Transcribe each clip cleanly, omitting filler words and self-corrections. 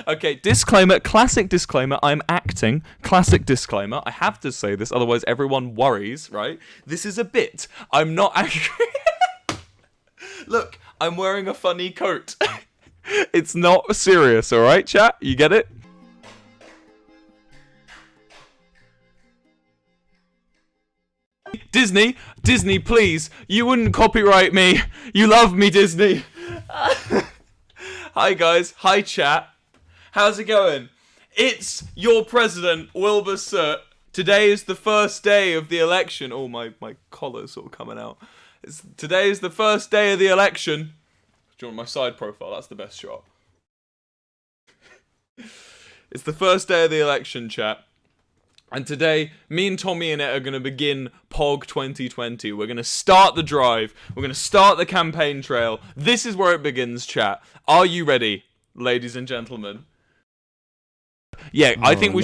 Okay, disclaimer, classic disclaimer, I'm acting. Classic disclaimer, I have to say this, otherwise everyone worries, right? This is a bit. I'm not actually... Look, I'm wearing a funny coat. It's not serious, alright, chat? You get it? Disney, please, you wouldn't copyright me. You love me, Disney. Hi guys, hi chat. How's it going? It's your president, Wilbur Soot. Today is the first day of the election. Oh, my collar's sort of coming out. Today is the first day of the election. Do you want my side profile? That's the best shot. It's the first day of the election, chat. And today, me and TommyInnit are going to begin POG 2020. We're going to start the drive. We're going to start the campaign trail. This is where it begins, chat. Are you ready, ladies and gentlemen? Yeah, I think we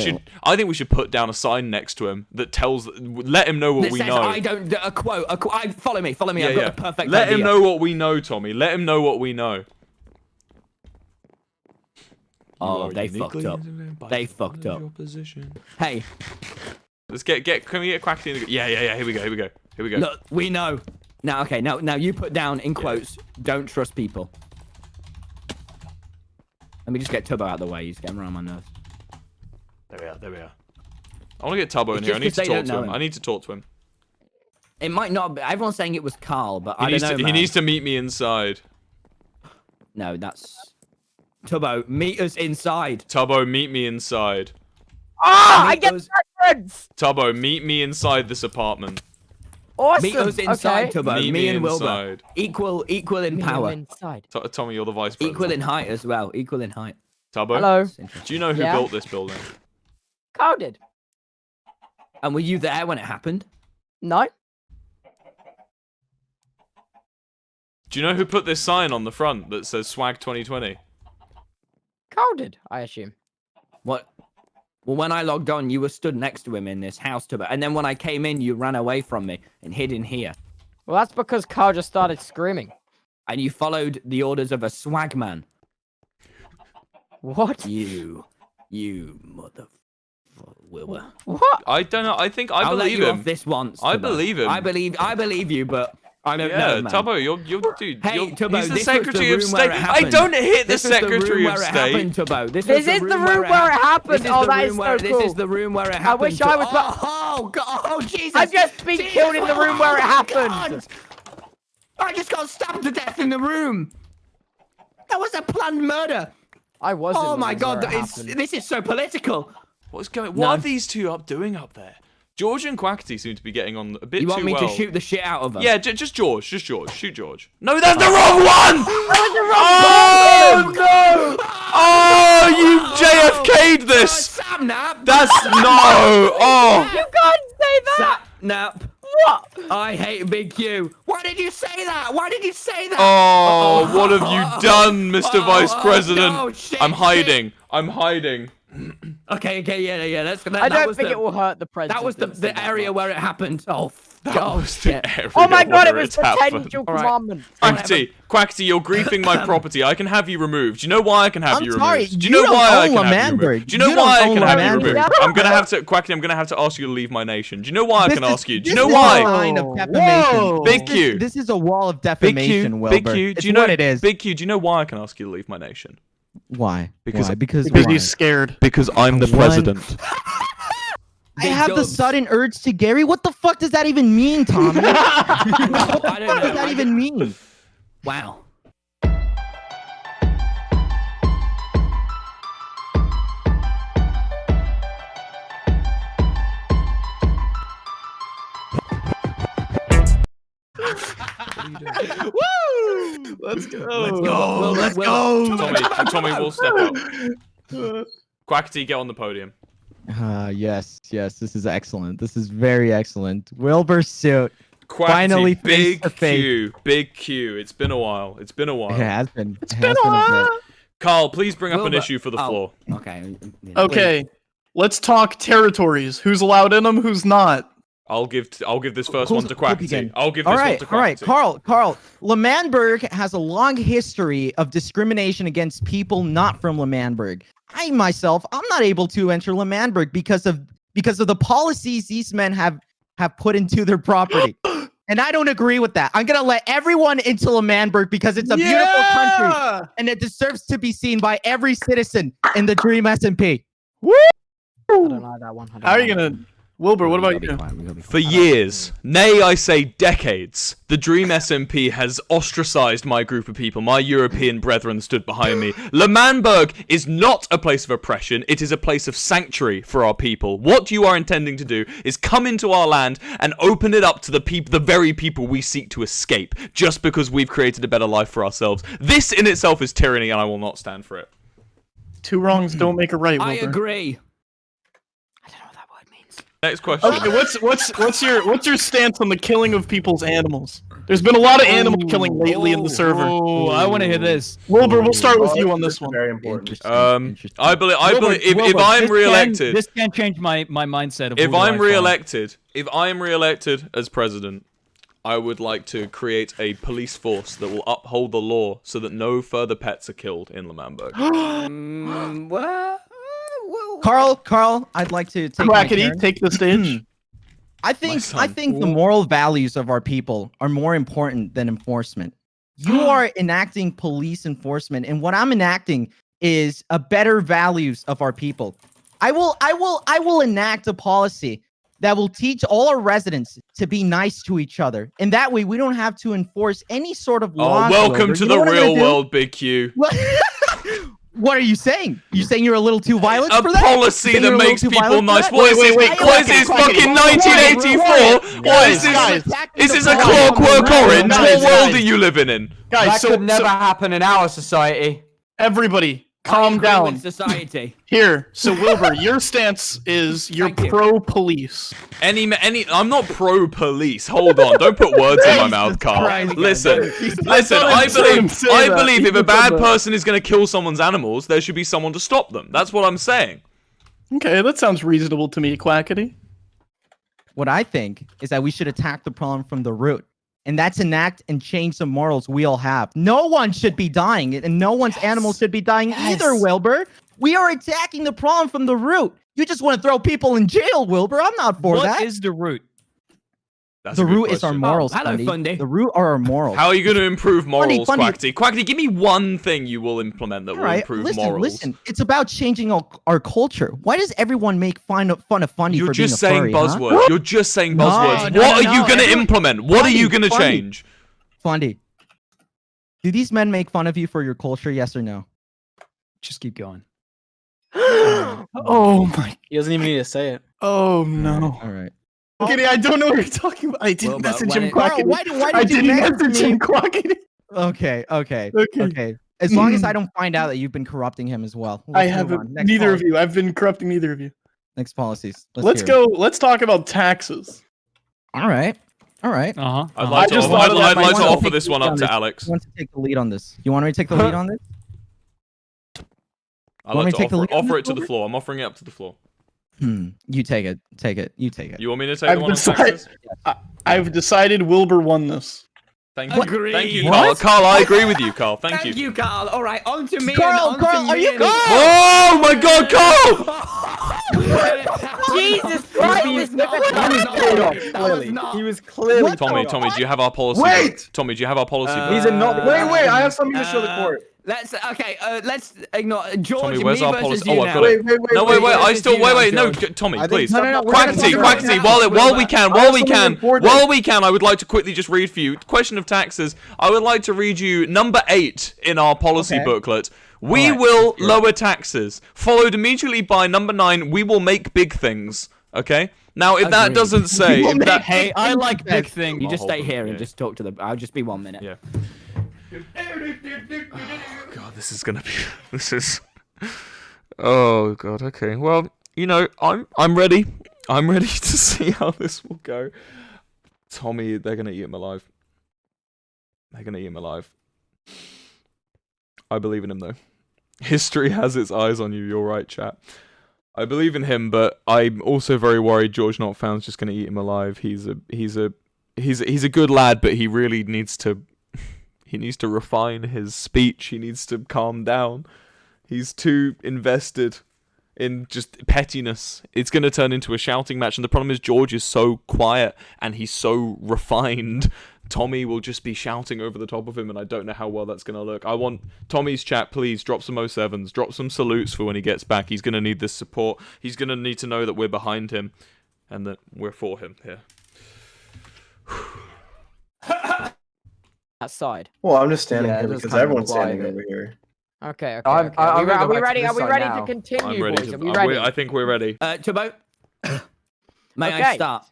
should put down a sign next to him that tells, let him know what we know. I don't, a quote, follow me, Yeah, I've got a perfect Let idea. him know what we know, Tommy. Let him know what we know. Oh, they fucked up. They fucked up. Hey. Can we get Quackity in the... Yeah, here we go. Look, we know. Now, okay, now you put down, in quotes, don't trust people. Let me just get Tubbo out of the way, he's getting around my nerves. There we are. I want to get Tubbo in here. I need to talk to him. I need to talk to him. It might not be. Everyone's saying it was Karl, but I don't know, man. He needs to meet me inside. No, that's... Tubbo, meet us inside. Tubbo, meet me inside. Ah, I get reference! Tubbo, meet me inside this apartment. Awesome. Meet us inside, okay. Tubbo. Meet me and inside. Wilbur. Equal in power. Inside. Tommy, you're the vice president. Equal in height as well. Equal in height. Tubbo? Hello. Do you know who built this building? Karl did. And were you there when it happened? No. Do you know who put this sign on the front that says Swag 2020? Karl did, I assume. What? Well, when I logged on, you were stood next to him in this house, Tubbo. And then when I came in, you ran away from me and hid in here. Well, that's because Karl just started screaming. And you followed the orders of a swag man. What? You mother... Wilbur. What? I don't know. I think I I'll believe let you him. Off this once. Tubbo. I believe him. I believe you, but I don't know, Yeah, man. Tubbo, you're dude. Hey, Tubbo, he's the this Secretary was of the room State. where it I happened. don't hit the This was the room Secretary of where it State. happened, Tubbo. This is the room where it happened. Oh, that is so cool. This is the room where it happened. I wish I was. Oh, God. Oh, Jesus. I've just been killed in the room where it happened. God. I just got stabbed to death in the room. That was a planned murder. I was. Oh my God, this is so political. What's going? What are these two doing up there? George and Quackity seem to be getting on a bit too well. You want me to shoot the shit out of them? Yeah, just George. Just George. Shoot George. No, that's the wrong one! That was the wrong no! Oh, you JFK'd this! Sapnap! That's no! Oh! You can't say that! Sapnap! What? I hate Big Q. Why did you say that? Why did you say that? Oh, what have you done, Mr. Vice President? No, shit, I'm hiding. I'm hiding. Okay, yeah. I don't think it will hurt the president. That was the area where it happened. Oh, That was the area Oh my God, it where was it happened. potential commandment. Quackity, you're griefing my property. I can have you removed. Do you know why I can have you removed? Do you you know why I don't can own have you Lamberg. removed? Do you know You why I don't can own have you Lamberg. removed? I'm gonna have to, Quackity, I'm gonna have to ask you to leave my nation. Do you know why I This can is- ask you? Do you this know is why? a sign of defamation. Big Q. This is a wall of Big defamation, Q, Wilbur. Big Q, It's do you know what it is? Big Q, do you know why I can ask you to leave my nation? Why? Because- Why? Because Because why? he's scared. Because I'm the What? president. I have the Dubs. sudden urge to Gary. What the fuck does that even mean, Tommy? What I don't does know. that even mean? Wow. Woo! Let's go. Let's go. Tommy will step up. Quackity, get on the podium. Yes. This is excellent. This is very excellent. Wilbur Soot. Quackity, Finally, big face to face. Q, big Q. It's been a while. It's been a while. It has been. It's been a while. Karl, please bring up an Wilbur- issue for the oh, floor. Okay. Okay, let's talk territories. Who's allowed in them? Who's not? I'll give this first Who's- one to who Quackity. begin? I'll give All this right, one to Quackity. all right, Karl. Lemanberg has a long history of discrimination against people not from Lemanberg. I'm not able to enter Lemanberg because of the policies these men have put into their property. And I don't agree with that. I'm gonna let everyone into Lemanberg because it's a beautiful country and it deserves to be seen by every citizen in the Dream SMP. I don't like that one. How are you gonna, Wilbur? What about you? For years, nay, I say decades, the Dream SMP has ostracized my group of people. My European brethren stood behind me. Lemanberg is not a place of oppression. It is a place of sanctuary for our people. What you are intending to do is come into our land and open it up to the very people we seek to escape, just because we've created a better life for ourselves. This in itself is tyranny, and I will not stand for it. Two wrongs don't make a right, Wilbur. I agree. Next question. Okay, what's your stance on the killing of people's animals? There's been a lot of animal killing lately in the server. Oh, I want to hear this. Wilbur, we'll start with you on this one. Very important. Interesting. I believe if Wilbur, I'm this re-elected, this can change my mindset. Of if who I I'm follow. re-elected as president, I would like to create a police force that will uphold the law so that no further pets are killed in Lemanberg. Karl, I'd like to take my Quackity, turn. take the stage. I think son. the moral values of our people are more important than enforcement. You are enacting police enforcement, and what I'm enacting is a better values of our people. I will enact a policy that will teach all our residents to be nice to each other, and that way we don't have to enforce any sort of law. Welcome to the real world, Big Q. What are you saying? You saying you're a little too violent A for that? policy Saying that you're a little makes too people violent for nice. that? What is this? Wait, What is this? Fucking 1984? What is this? Guys, Is this a Clockwork Orange? Guys, What world are you living in? guys, That so, could never so happen in our society. everybody, I calm agree down. with society. Here, so Wilbur, your stance is you're Thank you. pro-police. I'm not pro-police. Hold on, don't put words in my mouth, Carl. Listen, I believe if a bad person is going to kill someone's animals, there should be someone to stop them. That's what I'm saying. Okay, that sounds reasonable to me, Quackity. What I think is that we should attack the problem from the root. And that's enact and change the morals we all have. No one should be dying, and no one's animals should be dying either, Wilbur. We are attacking the problem from the root. You just want to throw people in jail, Wilbur. I'm not for What that. is the root? That's The a good root is our question. morals, hello, Fundy. Fundy. The root are our morals. How are you going to improve morals, Fundy. Quackity? Quackity, give me one thing you will implement that All will right, improve listen, morals. listen. It's about changing our culture. Why does everyone make fun of Fundy You're for being just a saying furry, huh? buzzwords. You're just saying No, buzzwords. no, What no, are you no. going to Everyone- implement? What are you going to Fundy. change? Fundy, do these men make fun of you for your culture? Yes or no? Just keep going. Oh my. He doesn't even need to say it. Oh no. All right. Quackity, I don't know what you're talking about. I didn't Wilbur, message when him, it- Carl, Quackity. why I did you didn't message message me? him, Quackity. Okay. As long as I don't find out that you've been corrupting him as well. I Let's move haven't. on. Next Neither of policy. you. I've been corrupting neither of you. Next policies. Let's hear go. Let's talk about taxes. it. All right. I'd I like just to, thought of that I'd like to myself. offer this one up to Alex. Who wants to take the lead on this? You want me to take the lead on this? I'd Want me like to to take the lead on offer this, it to the Wilbur? floor. I'm offering it up to the floor. You take it. Take it. You take it. You want me to take I've the one on decided- taxes? I've decided Wilbur won this. Thank you. Agreed. Thank you, What? Carl. Carl, I agree with you, Carl. Thank Thank you. you, Karl. All right, on to me. Karl, and on Karl, to are me you and- good? Oh my God, Carl! Jesus Christ! He was clearly. Tommy, do you have our policy? Wait! book? Tommy, do you have our policy? book? He's a not. Wait, I have something to show the court. Let's ignore George. Tommy, where's me our versus policy? you Oh, I've now. got it. No, wait. I versus still you now, wait. No, George. Tommy, I think please. no, no, Quackity, we're gonna- while we can, I have something important. while we can, I would like to quickly just read for you. Question of taxes. I would like to read you number 8 in our policy Okay. booklet. We Alright, will lower taxes. Followed immediately by number 9. We will make big things. Okay. Now, if that Agreed. doesn't say, if that, Hey, I like big things. You just hold stay on, here yeah. and just talk to the. I'll just be 1 minute. Yeah. God, this is gonna be. This is. Oh God. Okay. Well, I'm ready. I'm ready to see how this will go. Tommy, they're gonna eat him alive. They're gonna eat him alive. I believe in him though. History has its eyes on you. You're right, chat. I believe in him, but I'm also very worried GeorgeNotFound's just gonna eat him alive. He's a good lad, but he really needs to refine his speech. He needs to calm down. He's too invested in just pettiness. It's going to turn into a shouting match, and the problem is George is so quiet and he's so refined. Tommy will just be shouting over the top of him, and I don't know how well that's going to look. I want Tommy's chat, please drop some 07s, drop some salutes for when he gets back. He's going to need this support. He's going to need to know that we're behind him and that we're for him here. That side. Well, I'm just standing Yeah, here it does because kind of everyone's imply standing that- over here. Okay, okay. I'm- okay. I'm gonna Are go we back to ready? this Are we side ready now. to continue, I'm ready boys? to. Are we ready? I think we're ready. Turbo, may I Okay. start?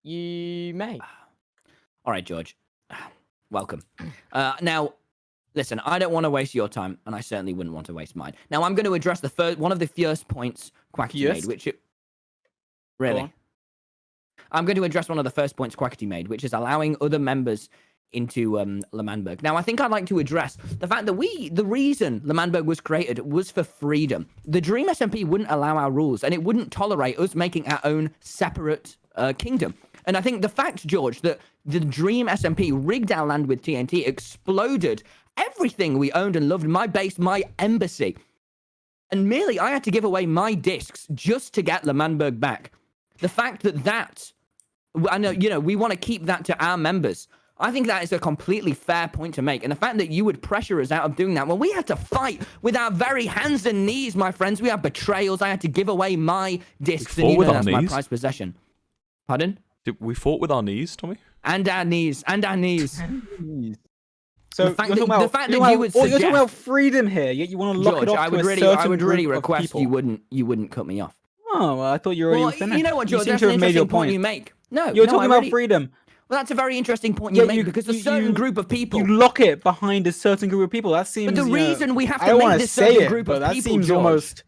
You may. All right, George. Welcome. Now, listen, I don't want to waste your time, and I certainly wouldn't want to waste mine. Now, I'm going to address one of the first points Quackity made, which really. I'm going to address one of the first points Quackity made, which is allowing other members into Lemanberg. Now, I think I'd like to address the fact that the reason Lemanberg was created was for freedom. The Dream SMP wouldn't allow our rules, and it wouldn't tolerate us making our own separate kingdom. And I think the fact, George, that the Dream SMP rigged our land with TNT, exploded everything we owned and loved, my base, my embassy. And merely I had to give away my discs just to get Lemanberg back. The fact that I know, we want to keep that to our members. I think that is a completely fair point to make. And the fact that you would pressure us out of doing that, when we had to fight with our very hands and knees, my friends, we had betrayals. I had to give away my discs, and even as my prized possession. Pardon? We fought with our knees, Tommy? And our knees. So The fact you're that- talking about, the fact that you're you would talking about suggest- freedom here, yet you want to lock George, it off I would to a really, certain I would really group of request people. you wouldn't cut me off. Oh, well, I thought you already Well, finished. you know what, George? You seem That's to an have made your interesting point point. you make. No, You're no, talking I about already- freedom. Well, that's a very interesting point Yeah, you make because a certain group of people. You lock it behind a certain group of people. That seems. But the you know, reason we have I to don't make want to this say certain it, group but of that people, seems George. almost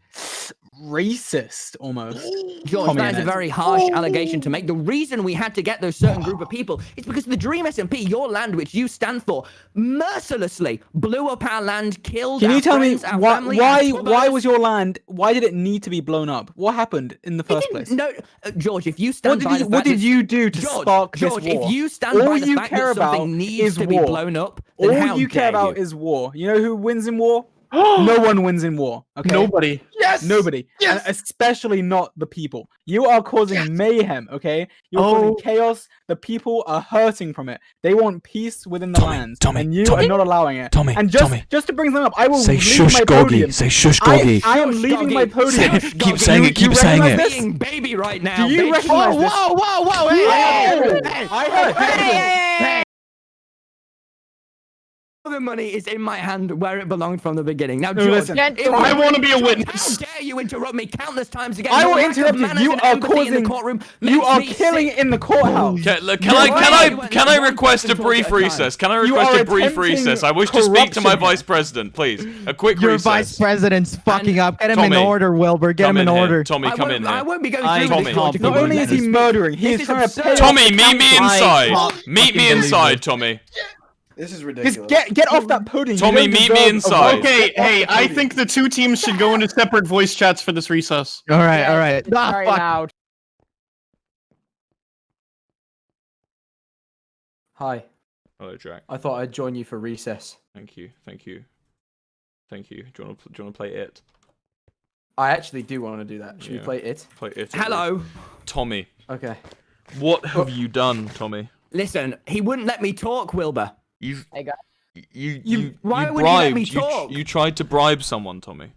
racist, almost. George, that is a very harsh allegation to make. The reason we had to get those certain group of people is because the Dream SMP, your land, which you stand for, mercilessly blew up our land, killed Can our you tell me friends, our family, our why brothers. was your land? Why did it need to be blown up? What happened in the first place? No, George, if you stand by the fact What did that- you do to George, spark George, this war? if you stand All by the you fact care that something about needs is to be war. blown up, then All how you care dare about you? is war. You know who wins in war? No one wins in war. Okay. Nobody. Yes. Nobody. Yes. And especially not the people. You are causing mayhem, okay? You're causing chaos. The people are hurting from it. They want peace within the lands. And you are not allowing it. And just to bring them up, I will leave my podium. Say shush, Goggy. I am leaving my podium. Keep saying it, keep saying it. Being baby right now. Do you bitch. recognize this? Whoa! Hey! The money is in my hand where it belonged from the beginning. Now, No, George, listen. I want to be a witness. how dare you interrupt me countless times again? I Your will lack of interrupt you. manners You and are empathy in the causing. courtroom You makes are me killing sick. in the courthouse. Can I request a brief recess? Can I You request are a brief attempting recess? I wish to speak to my corruption here. vice president, please. A quick Your recess. vice president's fucking up. Get him in Tommy, order, Wilbur. Get him in here. order. Tommy, come in I here. won't be going I through Tommy. this, George, if you Not won't only let is me he speak. murdering, he This is is trying to absurd. pay off Tommy, the meet me council. inside. Meet me inside, Tommy. This is ridiculous. Just get off that podium. You Tommy, don't meet me deserve a inside. vote. Okay, hey, I think the two teams should go into separate voice chats for this recess. All right. Ah, Very fuck. loud. Hi. Hello, Jack. I thought I'd join you for recess. Thank you. Do you want to play it? I actually do want to do that. Should we Yeah. play it? Play it. Hello. Tommy. Okay. What have you done, Tommy? Listen, he wouldn't let me talk, Wilbur. You've Hey, guys. you Why you wouldn't you let me bribed. talk? You tried to bribe someone, Tommy.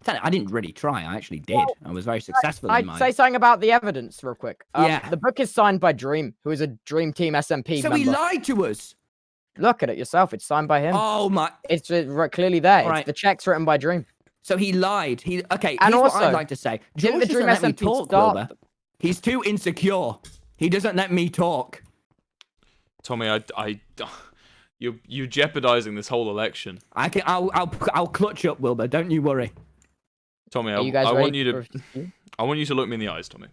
I didn't really try. I actually did. I was very successful in I'd mine. say something about the evidence real quick. Yeah. The book is signed by Dream, who is a Dream Team SMP So member. he lied to us. Look at it yourself. It's signed by him. Oh my! It's clearly there. All right. The check's written by Dream. So he lied. And Here's what also, I'd like to say. didn't George the doesn't Dream let me SMP talk, start Wilbur. He's too insecure. He doesn't let me talk. Tommy, you're jeopardizing this whole election. I'll clutch up, Wilbur. Don't you worry. Tommy, Are you guys I ready want you to for- I want you to look me in the eyes, Tommy.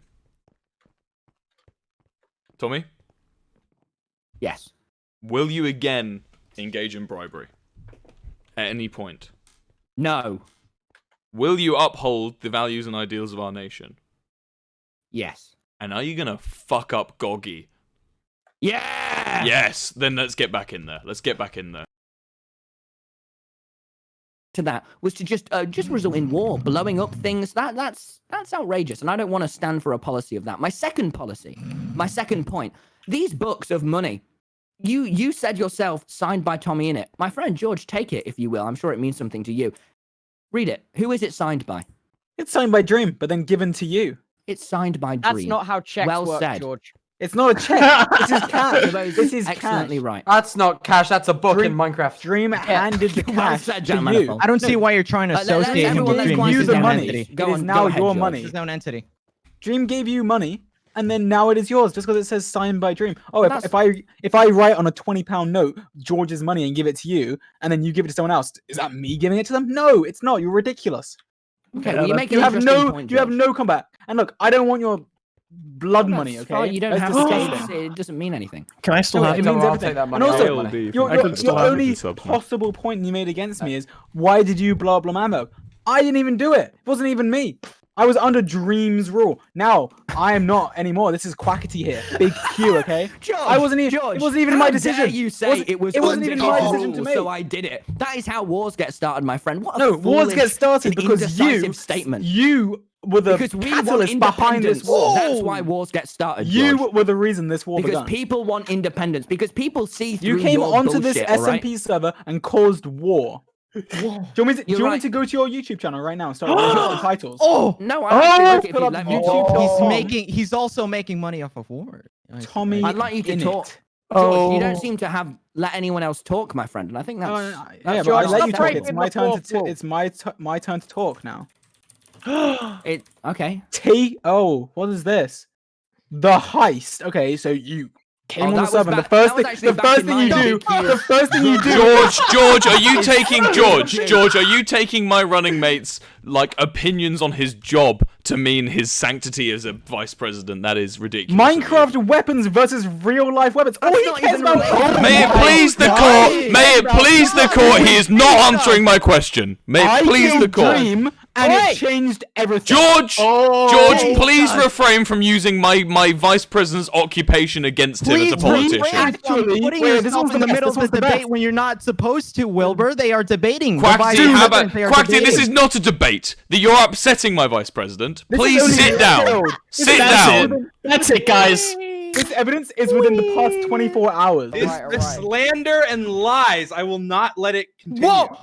Tommy, Yes. will you again engage in bribery at any point? No. will you uphold the values and ideals of our nation? Yes. And are you gonna fuck up Goggy? Yeah. Yes. Then let's get back in there. Let's get back in there. To that was to just result in war, blowing up things. That's outrageous, and I don't want to stand for a policy of that. My second point. These books of money. You said yourself, signed by TommyInnit. My friend George, take it if you will. I'm sure it means something to you. Read it. Who is it signed by? It's signed by Dream, but then given to you. It's signed by Dream. That's not how checks Well work, said. George. It's not a check. This is cash. Those This is excellently cash. right. That's not cash. That's a book Dream- in Minecraft. Dream handed the Well cash said, to John you. Manifold. I don't see why you're trying to Let's associate him everyone, with let's Dream. quiet You this the down, money. Anthony. It Go is on, now go ahead, your George. money. It's his own entity. Dream gave you money, and then now it is yours just because it says signed by Dream. Oh, Well, if I write on a £20 note George's money and give it to you, and then you give it to someone else, is that me giving it to them? No, it's not. You're ridiculous. Okay, well, you make an You have interesting no, point, you have George. no comeback. And look, I don't want your blood Well, money. that's Okay, fine, you don't Let's have discuss to it. say it doesn't mean anything. Can I still No, have it Don't means worry, I'll everything. take that money. And also, I'll take that money. I could still have only the subs now. possible point you made against me is why did you blow up Lamambo? I didn't even do it. It wasn't even me. I was under Dream's rule. Now I am not anymore. This is Quackity here. Big Q, okay? George, I wasn't even. George, it wasn't even how my dare decision. you say it wasn't even under my his decision to rules, make. so I did it. That is how wars get started, my friend. What a No, wars get foolish started and because indecisive statement. you were the Because we want catalyst behind this independence. war. That's why wars get started. You George. were the reason this war Because began. people want independence. Because people see through You came your onto this bullshit, all right? SMP server and caused war. Do you want me to, You're right. go to your YouTube channel right now and start reading the titles? Oh, No, I actually look if Put you up let me YouTube. talk. he's also making money off of war. Tommy. I'd like you to Innit. talk. George, Oh. you don't seem to have let anyone else talk, my friend, and I think that's. Yeah, that's but I George, let you stop talk. breaking It's my the turn fourth to. wall. It's my turn to talk now. Okay. What is this? The heist. Okay, so you came Oh, on that the was server. back- The first that was thing. actually The back first in thing my you do. big queue. The first thing you do. George, are you taking George, are you taking my running mate's like opinions on his job to mean his sanctity as a vice president? That is ridiculous. Minecraft weapons versus real life weapons. All That's he not cares even about. related. May it please the court. May it please the court. He is not answering my question. May I it please the killed court. Dream, and it changed everything. George, Oh, George, please refrain from using my vice president's occupation against him as a politician. Actually, putting wait, this yourself one's in the the best, middle this of one's the the debate best. when you're not supposed to, Wilbur. They are debating. The Quackity, vice how about presidents, they are Quackity? This debating. is not a debate. That you're upsetting my vice president. This Please is only sit down. killed. Sit That's down. it. That's it, guys. This evidence is within the past 24 hours. It's- Alright, The alright. slander and lies. I will not let it continue. Whoa!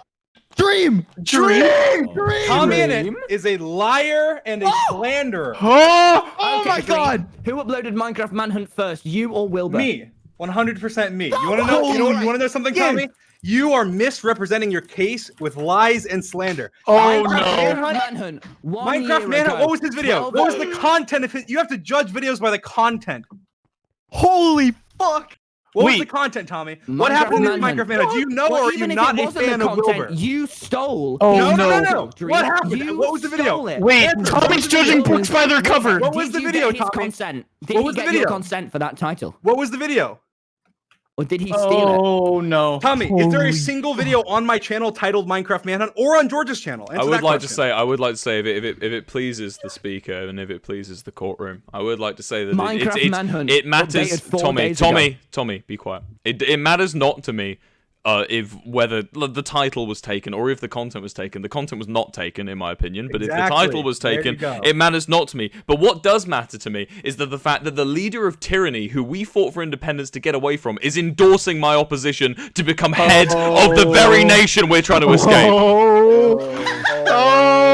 Dream! TommyInnit is a liar and a slanderer. Oh Okay, my Dream, god! Who uploaded Minecraft Manhunt first, you or Wilbur? Me, 100% me. You want to know? You want to know something, Yeah. Tommy? You are misrepresenting your case with lies and slander. Oh Minecraft no. Manhunt- Manhunt. Minecraft Manhunt. What was his video? What was the content of his? You have to judge videos by the content. Holy fuck! What was Wait. the content, Tommy? Minecraft What happened in Manhunt. Minecraft Manhunt? Do you know, Well, or are you even if not it a wasn't fan the of content, Wilbur? you stole. Oh, No, no. no, no, no. Dream. What happened? You What was the video? stole it. Wait, What was Tommy's the judging video? books by their cover. What was Did the you video, get his Tommy? consent? Did What he was the get your video? consent for that title? What was the video? Or did he steal Oh no. Tommy, is there a single video on my channel titled Minecraft Manhunt or on George's channel? I Answer would that like to question. say, if it pleases the speaker and if it pleases the courtroom, I would like to say that Minecraft Manhunt it matters. updated 4 Tommy, days Tommy, ago. Tommy, be quiet. It matters not to me. If whether the title was taken or if the content was taken. The content was not taken, in my opinion. But if the Exactly. title was There you taken, go. it matters not to me. But what does matter to me is that the fact that the leader of tyranny, who we fought for independence to get away from, is endorsing my opposition to become head of the very nation we're trying to escape.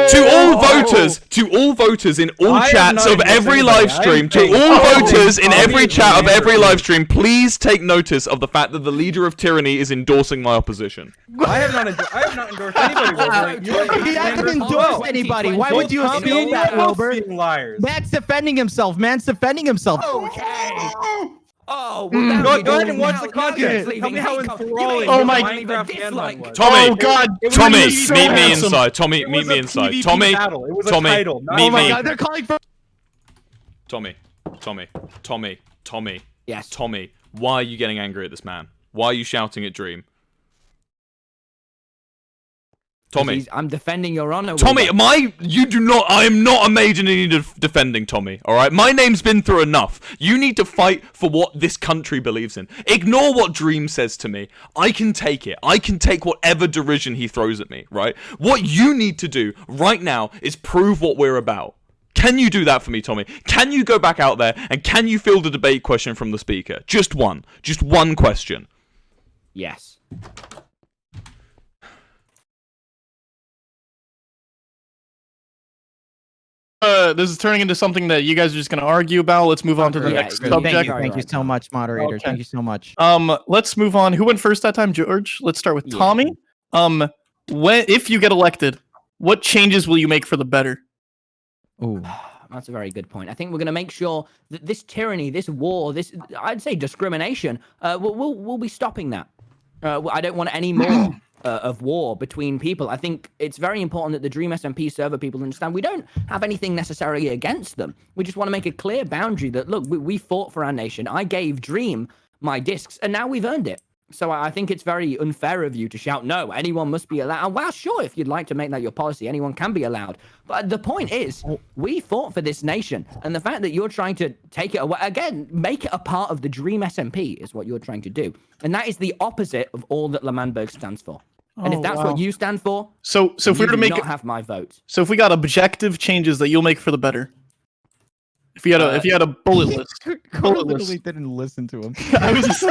To all voters in all I am chats not of every endorsing live anybody. I am stream, to saying all Tommy voters in is every the chat of leader. every live stream, please take notice of the fact that the leader of tyranny is endorsing my opposition. I have not endorsed anybody. Wilbur. He hasn't endorsed anybody. Why would you Tommy assume that, and Wilbur Wilbur? being liars. Man's defending himself. Man's defending himself. Okay. Oh, well, now Go you're ahead doing- and watch now- the now content. you're Tell leaving me how hate com- enthralling you Oh made my- me leave a Minecraft dislike. Manhunt was. Tommy, Oh god. It was Tommy, a so meet me handsome. inside. Tommy, It meet was me a inside. PvP Tommy, battle. It was a Tommy, title, not meet a Oh my me. god, they're calling for. Tommy, Yes. Tommy, why are you getting angry at this man? Why are you shouting at Dream? Tommy. I'm defending your honor. Tommy, Wilbur. I am not a major need of defending, Tommy, alright? My name's been through enough. You need to fight for what this country believes in. Ignore what Dream says to me. I can take it. I can take whatever derision he throws at me, right? What you need to do right now is prove what we're about. Can you do that for me, Tommy? Can you go back out there and can you field a debate question from the speaker? Just one question. Yes. This is turning into something that you guys are just going to argue about. Let's move on to the Yeah, next really. subject. Thank you so much, moderator. Okay. Thank you so much. Let's move on. Who went first that time, George? Let's start with Yeah. Tommy. If you get elected, what changes will you make for the better? Ooh. That's a very good point. I think we're going to make sure that this tyranny, this war, this, I'd say discrimination, we'll be stopping that. I don't want any more of war between people. I think it's very important that the Dream SMP server people understand we don't have anything necessarily against them. We just want to make a clear boundary that, look, we fought for our nation. I gave Dream my discs, and now we've earned it. So I think it's very unfair of you to shout, no, anyone must be allowed. Well, sure, if you'd like to make that your policy, anyone can be allowed. But the point is, we fought for this nation. And the fact that you're trying to take it away, again, make it a part of the Dream SMP is what you're trying to do. And that is the opposite of all that Lamanberg stands for. And if that's what you stand for, So if we were to make not have my vote. So if we got objective changes that you'll make for the better. If you had a bullet list. Karl literally didn't listen to him. I was just,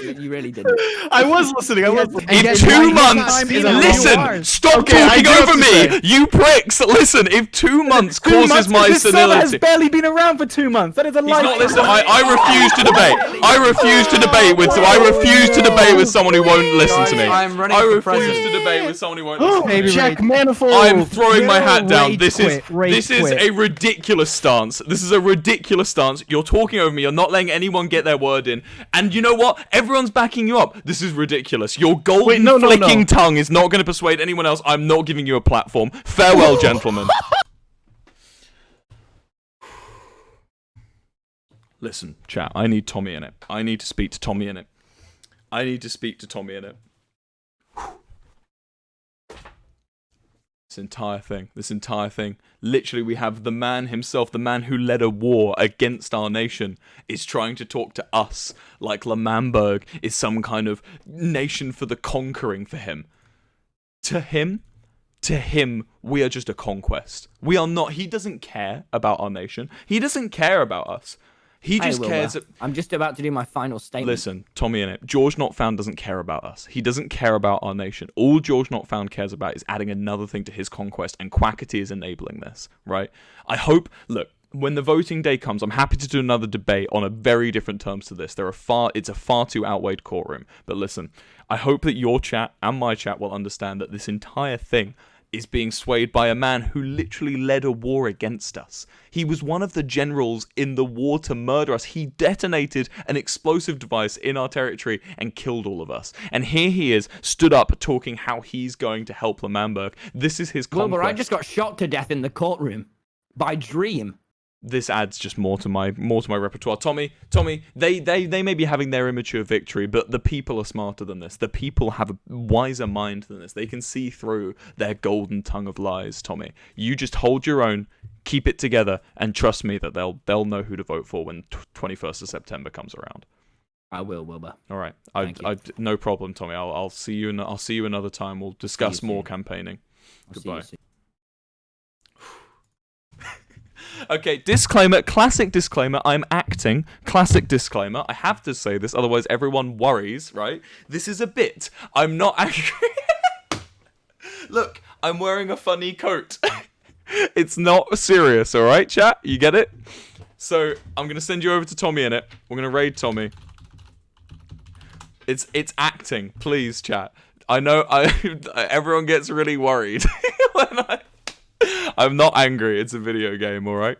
You really didn't. I was listening. In 2 months, listen, stop talking over me, you pricks. Listen, if 2 months causes my This server has senility. barely been around for 2 months. That is a He's lie. not listening. I refuse to debate. I refuse to debate with someone who won't listen to me. I'm running I for refuse president. to debate with someone who won't listen to me. Baby Jack rage. Manifold. I'm throwing my hat down. Rage This is quit. a ridiculous stance. This is a ridiculous stance. You're talking over me. You're not letting anyone get their word in. And you know what? Everyone's backing you up. This is ridiculous. Your golden flicking tongue is not going to persuade anyone else. I'm not giving you a platform. Farewell, gentlemen. Listen, chat. I need TommyInnit. I need to speak to TommyInnit. I need to speak to TommyInnit. This entire thing. Literally, we have the man himself, the man who led a war against our nation, is trying to talk to us like Lamanberg is some kind of nation for the conquering for him. To him, we are just a conquest. We are not. He doesn't care about our nation. He doesn't care about us. He just cares. I'm just about to do my final statement. Listen, TommyInnit, GeorgeNotFound doesn't care about us. He doesn't care about our nation. All GeorgeNotFound cares about is adding another thing to his conquest, and Quackity is enabling this, right? I hope, look, when the voting day comes, I'm happy to do another debate on a very different terms to this. It's a far too outweighed courtroom. But listen, I hope that your chat and my chat will understand that this entire thing is being swayed by a man who literally led a war against us. He was one of the generals in the war to murder us. He detonated an explosive device in our territory and killed all of us. And here he is, stood up, talking how he's going to help Lamanberg. This is his conquest. Wilbur, I just got shot to death in the courtroom by Dream. This adds just more to my repertoire. Tommy, they may be having their immature victory, but the people are smarter than this. The people have a wiser mind than this. They can see through their golden tongue of lies, Tommy. You just hold your own, keep it together, and trust me that they'll know who to vote for when 21st of September comes around. I will, Wilbur. All right. No problem, Tommy. I'll see you another time. We'll discuss more campaigning. Goodbye. Okay, classic disclaimer, I'm acting, classic disclaimer, I have to say this, otherwise everyone worries, right? This is a bit, I'm not angry. Look, I'm wearing a funny coat. It's not serious, alright, chat? You get it? So, I'm gonna send you over to TommyInnit, we're gonna raid Tommy. It's acting, please, chat. I know, everyone gets really worried when I'm not angry. It's a video game, all right?